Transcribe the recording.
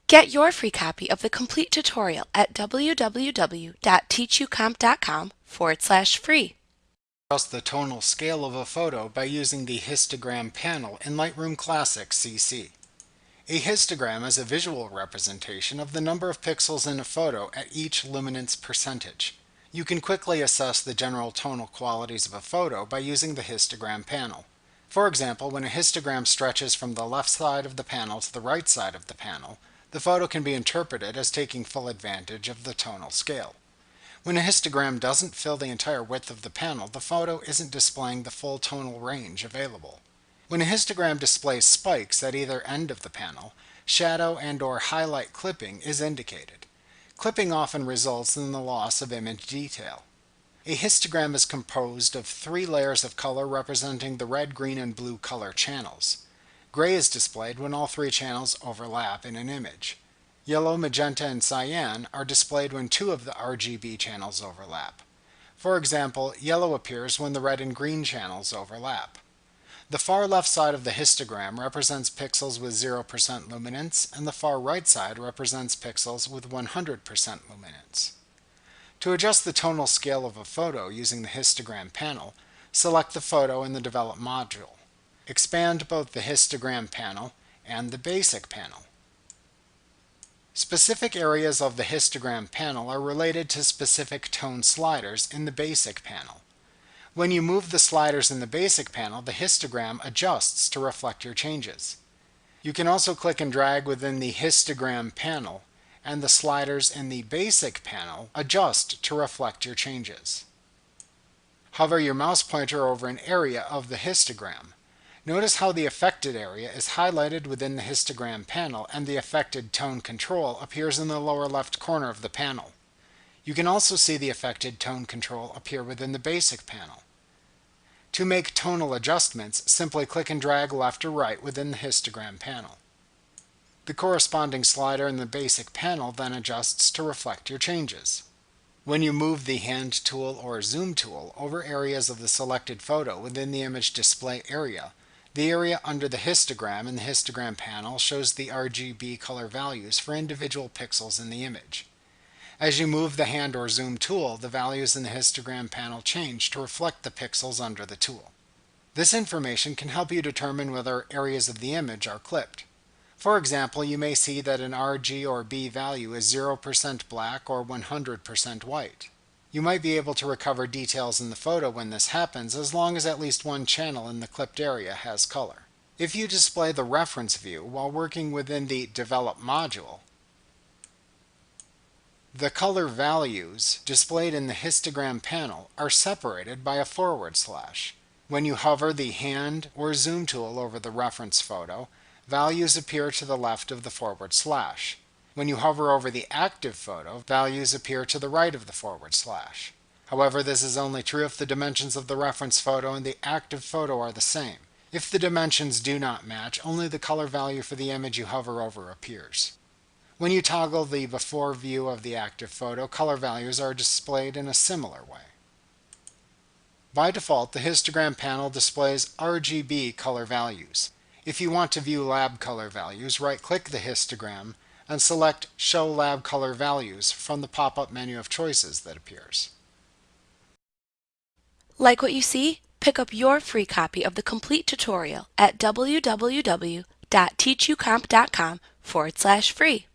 Get your free copy of the complete tutorial at www.teachucomp.com/free. Adjust the tonal scale of a photo by using the Histogram panel in Lightroom Classic CC. A histogram is a visual representation of the number of pixels in a photo at each luminance percentage. You can quickly assess the general tonal qualities of a photo by using the histogram panel. For example, when a histogram stretches from the left side of the panel to the right side of the panel, the photo can be interpreted as taking full advantage of the tonal scale. When a histogram doesn't fill the entire width of the panel, the photo isn't displaying the full tonal range available. When a histogram displays spikes at either end of the panel, shadow and/or highlight clipping is indicated. Clipping often results in the loss of image detail. A histogram is composed of 3 layers of color representing the red, green, and blue color channels. Gray is displayed when all 3 channels overlap in an image. Yellow, magenta, and cyan are displayed when 2 of the RGB channels overlap. For example, yellow appears when the red and green channels overlap. The far left side of the histogram represents pixels with 0% luminance, and the far right side represents pixels with 100% luminance. To adjust the tonal scale of a photo using the histogram panel, select the photo in the Develop module. Expand both the histogram panel and the basic panel. Specific areas of the histogram panel are related to specific tone sliders in the basic panel. When you move the sliders in the basic panel, the histogram adjusts to reflect your changes. You can also click and drag within the histogram panel, and the sliders in the basic panel adjust to reflect your changes. Hover your mouse pointer over an area of the histogram. Notice how the affected area is highlighted within the histogram panel, and the affected tone control appears in the lower left corner of the panel. You can also see the affected tone control appear within the basic panel. To make tonal adjustments, simply click and drag left or right within the histogram panel. The corresponding slider in the basic panel then adjusts to reflect your changes. When you move the hand tool or zoom tool over areas of the selected photo within the image display area, the area under the histogram in the histogram panel shows the RGB color values for individual pixels in the image. As you move the hand or zoom tool, the values in the histogram panel change to reflect the pixels under the tool. This information can help you determine whether areas of the image are clipped. For example, you may see that an RG or B value is 0% black or 100% white. You might be able to recover details in the photo when this happens, as long as at least one channel in the clipped area has color. If you display the reference view while working within the Develop module, the color values displayed in the histogram panel are separated by a /. When you hover the hand or zoom tool over the reference photo, values appear to the left of the /. When you hover over the active photo, values appear to the right of the /. However, this is only true if the dimensions of the reference photo and the active photo are the same. If the dimensions do not match, only the color value for the image you hover over appears. When you toggle the before view of the active photo, color values are displayed in a similar way. By default, the histogram panel displays RGB color values. If you want to view lab color values, right-click the histogram and select Show Lab Color Values from the pop-up menu of choices that appears. Like what you see? Pick up your free copy of the complete tutorial at www.teachucomp.com/free.